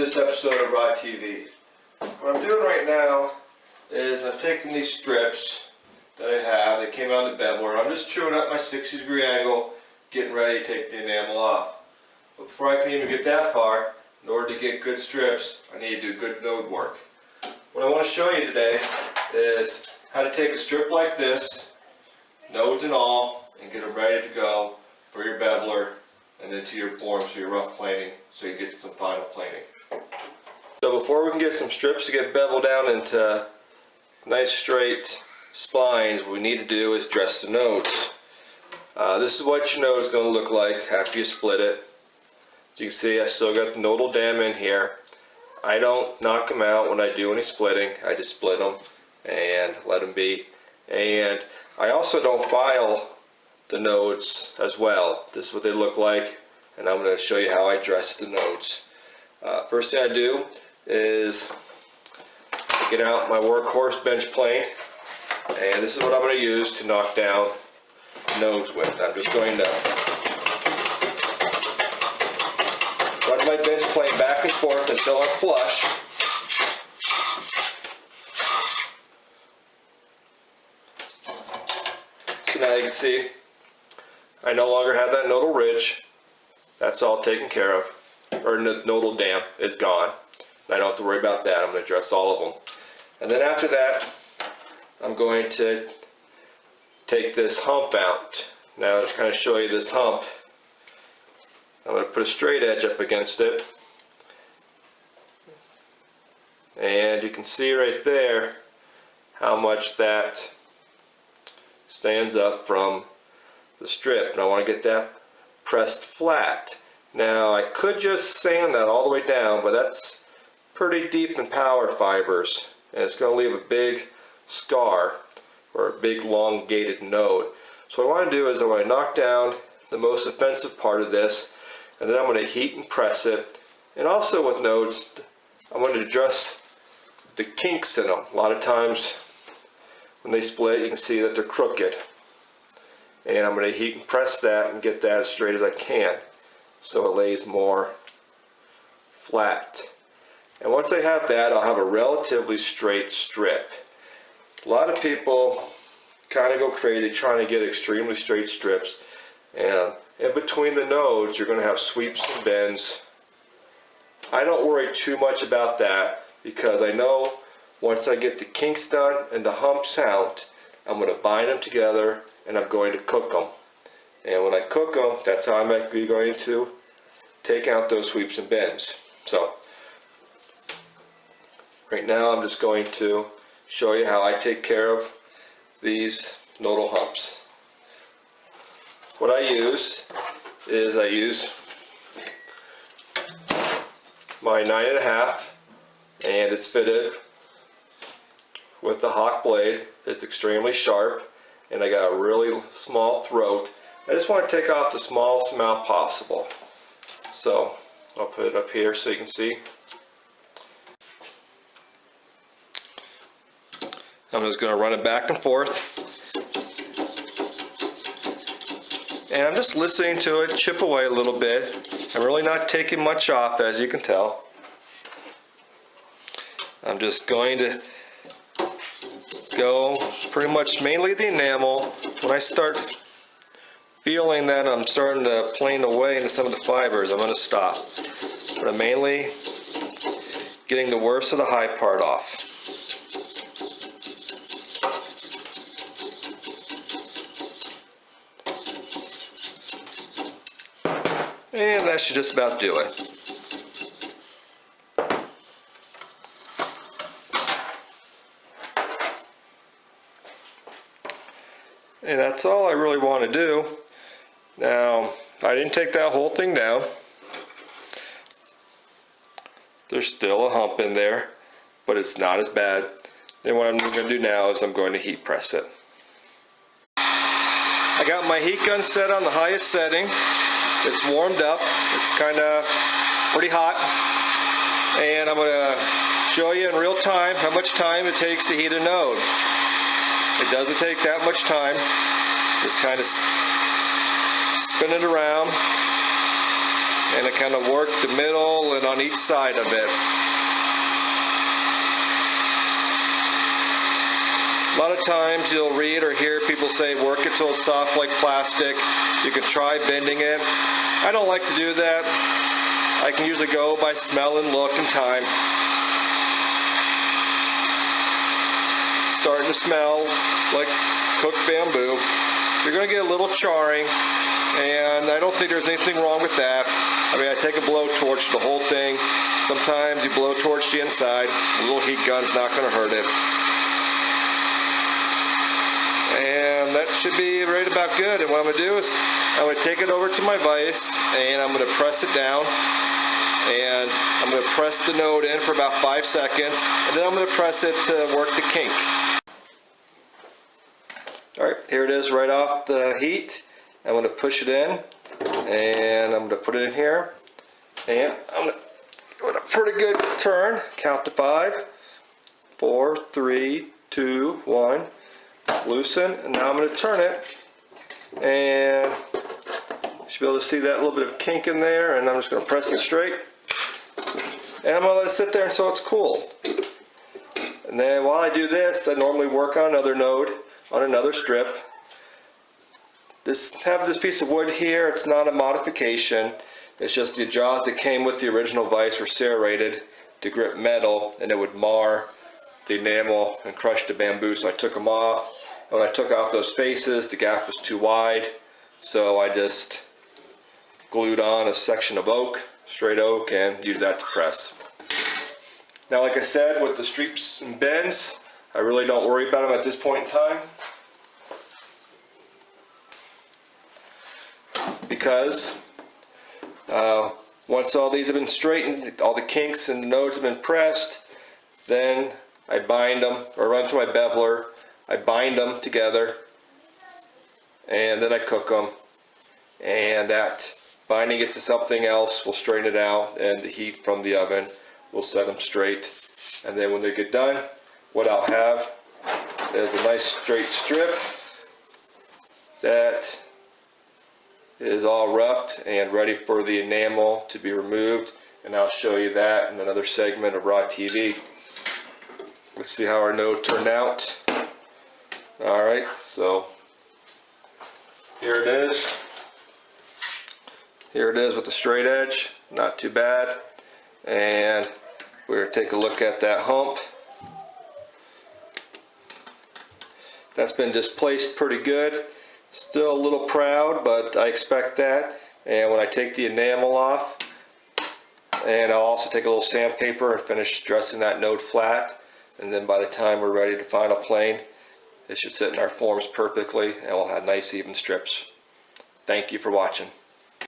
this episode of Rod TV. What I'm doing right now is I'm taking these strips that I have, they came out of the beveler, I'm just truing up my 60-degree angle, getting ready to take the enamel off. But before I can even get that far, in order to get good strips, I need to do good node work. What I want to show you today is how to take a strip like this, nodes and all, and get them ready to go for your beveler and into your forms for your rough planing, so you get to some final planing. So before we can get some strips to get beveled down into nice straight splines, what we need to do is dress the nodes. This is what your node is going to look like after you split it. As you can see, I still got the nodal dam in here. I don't knock them out when I do any splitting. I just split them and let them be. And I also don't file the nodes as well. This is what they look like, and I'm going to show you how I dress the nodes. First thing I do is get out my workhorse bench plane, and this is what I'm going to use to knock down nodes with. I'm just going to run my bench plane back and forth until I'm flush. So now you can see I no longer have that nodal ridge. That's all taken care of. Or nodal dam is gone. I don't have to worry about that. I'm going to dress all of them. And then after that, I'm going to take this hump out. Now I'll just kind of show you this hump. I'm going to put a straight edge up against it. And you can see right there how much that stands up from the strip. And I want to get that pressed flat. Now I could just sand that all the way down, but that's pretty deep in power fibers, and it's going to leave a big scar or a big elongated node. So what I want to do is I want to knock down the most offensive part of this, and then I'm going to heat and press it. And also with nodes, I want to address the kinks in them. A lot of times when they split, you can see that they're crooked. And I'm going to heat and press that and get that as straight as I can, so it lays more flat. And once I have that, I'll have a relatively straight strip. A lot of people kind of go crazy trying to get extremely straight strips, and in between the nodes you're going to have sweeps and bends. I don't worry too much about that, because I know once I get the kinks done and the humps out, I'm going to bind them together and I'm going to cook them. And when I cook them, that's how I'm actually going to take out those sweeps and bends. So right now I'm just going to show you how I take care of these nodal humps. What I use is I use my 9.5, and it's fitted with the Hawk blade. It's extremely sharp, and I got a really small throat. I just want to take off the smallest amount possible. So I'll put it up here so you can see. I'm just going to run it back and forth. And I'm just listening to it chip away a little bit. I'm really not taking much off, as you can tell. I'm just going to go pretty much mainly the enamel. When I start feeling that I'm starting to plane away into some of the fibers, I'm going to stop. But I'm mainly getting the worst of the high part off. And that should just about do it. And that's all I really want to do. Now, I didn't take that whole thing down. There's still a hump in there, but it's not as bad. Then what I'm going to do now is I'm going to heat press it. I got my heat gun set on the highest setting. It's warmed up. It's kind of pretty hot. And I'm going to show you in real time how much time it takes to heat a node. It doesn't take that much time. Just kind of spin it around and I kind of work the middle and on each side of it. A lot of times you'll read or hear people say work it till it's soft like plastic. You can try bending it. I don't like to do that. I can usually go by smell and look and time. Starting to smell like cooked bamboo. You're going to get a little charring, and I don't think there's anything wrong with that. I mean, I take a blowtorch the whole thing. Sometimes you blowtorch the inside. A little heat gun's not going to hurt it. And that should be right about good. And what I'm going to do is I'm going to take it over to my vise, and I'm going to press it down. And I'm going to press the node in for about 5 seconds, and then I'm going to press it to work the kink. Alright, here it is right off the heat. I'm going to push it in, and I'm going to put it in here. And I'm going to give it a pretty good turn. Count to 5. 4, 3, 2, 1. Loosen, and now I'm going to turn it. And you should be able to see that little bit of kink in there, and I'm just going to press it straight. And I'm going to let it sit there until it's cool. And then while I do this, I normally work on another node, on another strip. Have this piece of wood here, it's not a modification. It's just the jaws that came with the original vise were serrated to grip metal, and it would mar the enamel and crush the bamboo, so I took them off. And when I took off those faces, the gap was too wide, so I just glued on a section of oak, straight oak, and used that to press. Now, like I said, with the streaks and bends, I really don't worry about them at this point in time, because once all these have been straightened, all the kinks and the nodes have been pressed, then I bind them, or run to my beveler, I bind them together, and then I cook them, and that binding it to something else will straighten it out, and the heat from the oven will set them straight. And then when they get done, what I'll have is a nice straight strip that is all roughed and ready for the enamel to be removed, and I'll show you that in another segment of Raw TV. Let's see how our node turned out. Alright, so here it is. Here it is with the straight edge, not too bad. And we're going to take a look at that hump. That's been displaced pretty good. Still a little proud, but I expect that. And when I take the enamel off, and I'll also take a little sandpaper and finish dressing that node flat. And then by the time we're ready to final plane, it should sit in our forms perfectly, and we'll have nice even strips. Thank you for watching.